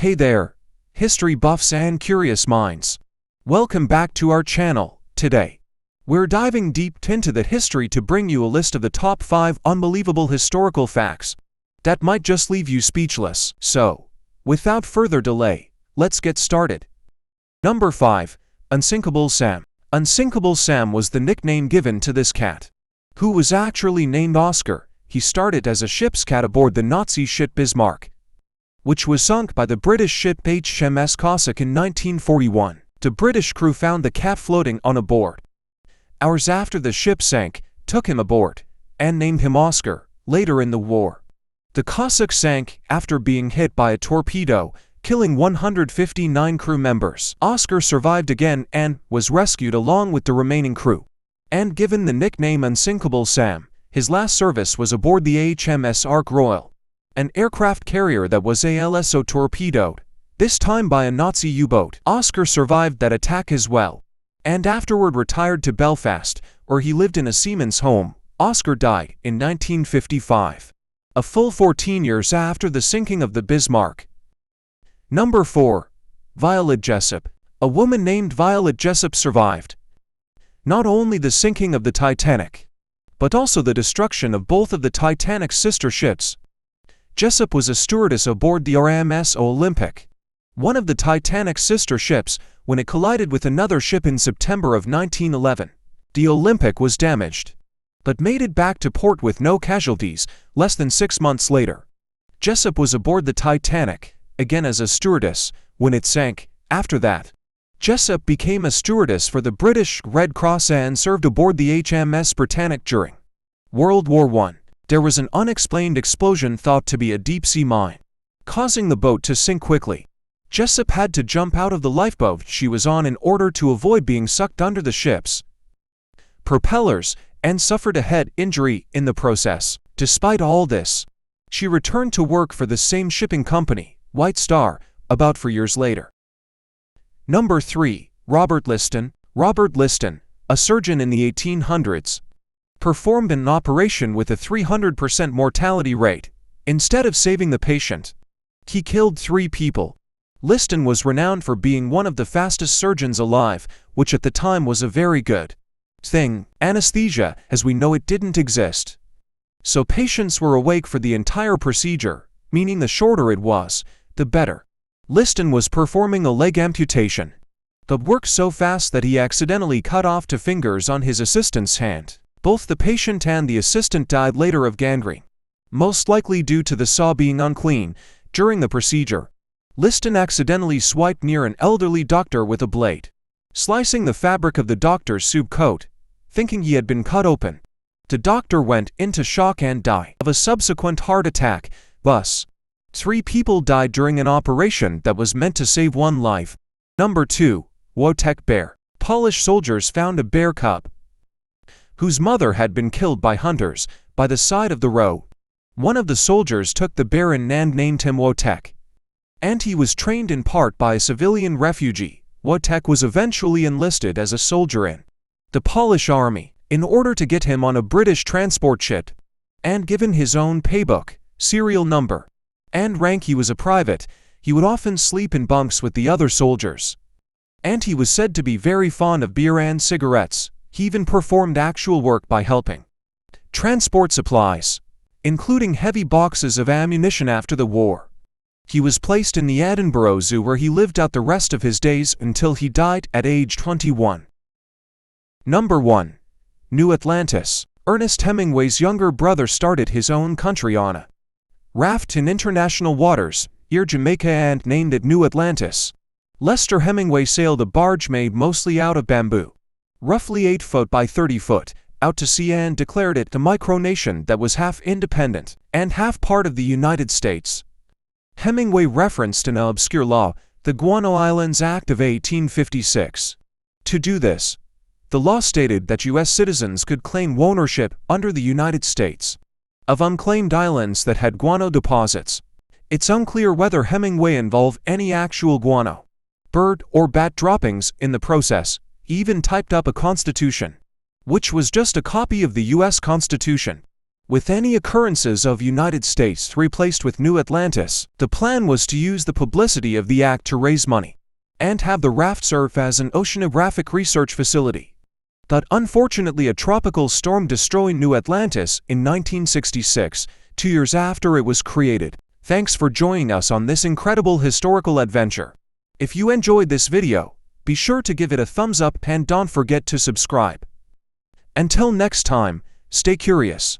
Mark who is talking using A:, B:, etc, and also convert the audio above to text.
A: Hey there, history buffs and curious minds. Welcome back to our channel. Today, we're diving deep into the history to bring you a list of the top 5 unbelievable historical facts that might just leave you speechless. So, without further delay, let's get started. Number 5. Unsinkable Sam. Unsinkable Sam was the nickname given to this cat, who was actually named Oscar. He started as a ship's cat aboard the Nazi ship Bismarck, which was sunk by the British ship HMS Cossack in 1941. The British crew found the cat floating on a board. Hours after the ship sank, took him aboard, and named him Oscar. Later in the war, the Cossack sank after being hit by a torpedo, killing 159 crew members. Oscar survived again and was rescued along with the remaining crew, and given the nickname Unsinkable Sam. His last service was aboard the HMS Ark Royal, an aircraft carrier that was also torpedoed, this time by a Nazi U-boat. Oscar survived that attack as well, and afterward retired to Belfast, where he lived in a seaman's home. Oscar died in 1955, a full 14 years after the sinking of the Bismarck. Number 4. Violet Jessop. A woman named Violet Jessop survived not only the sinking of the Titanic, but also the destruction of both of the Titanic's sister ships. Jessop was a stewardess aboard the RMS Olympic, one of the Titanic's sister ships, when it collided with another ship in September of 1911. The Olympic was damaged, but made it back to port with no casualties. Less than 6 months later, Jessop was aboard the Titanic, again as a stewardess, when it sank. After that, Jessop became a stewardess for the British Red Cross and served aboard the HMS Titanic during World War I. There was an unexplained explosion thought to be a deep-sea mine, causing the boat to sink quickly. Jessop had to jump out of the lifeboat she was on in order to avoid being sucked under the ship's propellers, and suffered a head injury in the process. Despite all this, she returned to work for the same shipping company, White Star, about 4 years later. Number 3. Robert Liston. Robert Liston, a surgeon in the 1800s, performed an operation with a 300% mortality rate. Instead of saving the patient, he killed 3 people. Liston was renowned for being one of the fastest surgeons alive, which at the time was a very good thing. Anesthesia, as we know it, didn't exist, so patients were awake for the entire procedure, meaning the shorter it was, the better. Liston was performing a leg amputation, but worked so fast that he accidentally cut off 2 fingers on his assistant's hand. Both the patient and the assistant died later of gangrene, most likely due to the saw being unclean. During the procedure, Liston accidentally swiped near an elderly doctor with a blade, slicing the fabric of the doctor's soup coat. Thinking he had been cut open, the doctor went into shock and died of a subsequent heart attack. Thus, 3 people died during an operation that was meant to save 1 life. Number 2. Wojtek Bear. Polish soldiers found a bear cub whose mother had been killed by hunters by the side of the road. One of the soldiers took the bear in and named him Wojtek, and he was trained in part by a civilian refugee. Wojtek was eventually enlisted as a soldier in the Polish army, in order to get him on a British transport ship, and given his own paybook, serial number, and rank. He was a private. He would often sleep in bunks with the other soldiers, and he was said to be very fond of beer and cigarettes. He even performed actual work by helping transport supplies, including heavy boxes of ammunition after the war. He was placed in the Edinburgh Zoo, where he lived out the rest of his days until he died at age 21. Number 1. New Atlantis. Ernest Hemingway's younger brother started his own country on a raft in international waters near Jamaica and named it New Atlantis. Lester Hemingway sailed a barge made mostly out of bamboo, roughly 8 foot by 30 foot, out to sea and declared it a micronation that was half independent and half part of the United States. Hemingway referenced an obscure law, the Guano Islands Act of 1856. To do this, the law stated that U.S. citizens could claim ownership under the United States of unclaimed islands that had guano deposits. It's unclear whether Hemingway involved any actual guano, bird or bat droppings in the process. He even typed up a constitution, which was just a copy of the U.S. Constitution. With any occurrences of United States replaced with New Atlantis, the plan was to use the publicity of the act to raise money and have the raft serve as an oceanographic research facility. But unfortunately, a tropical storm destroyed New Atlantis in 1966, 2 years after it was created. Thanks for joining us on this incredible historical adventure. If you enjoyed this video, be sure to give it a thumbs up and don't forget to subscribe. Until next time, stay curious.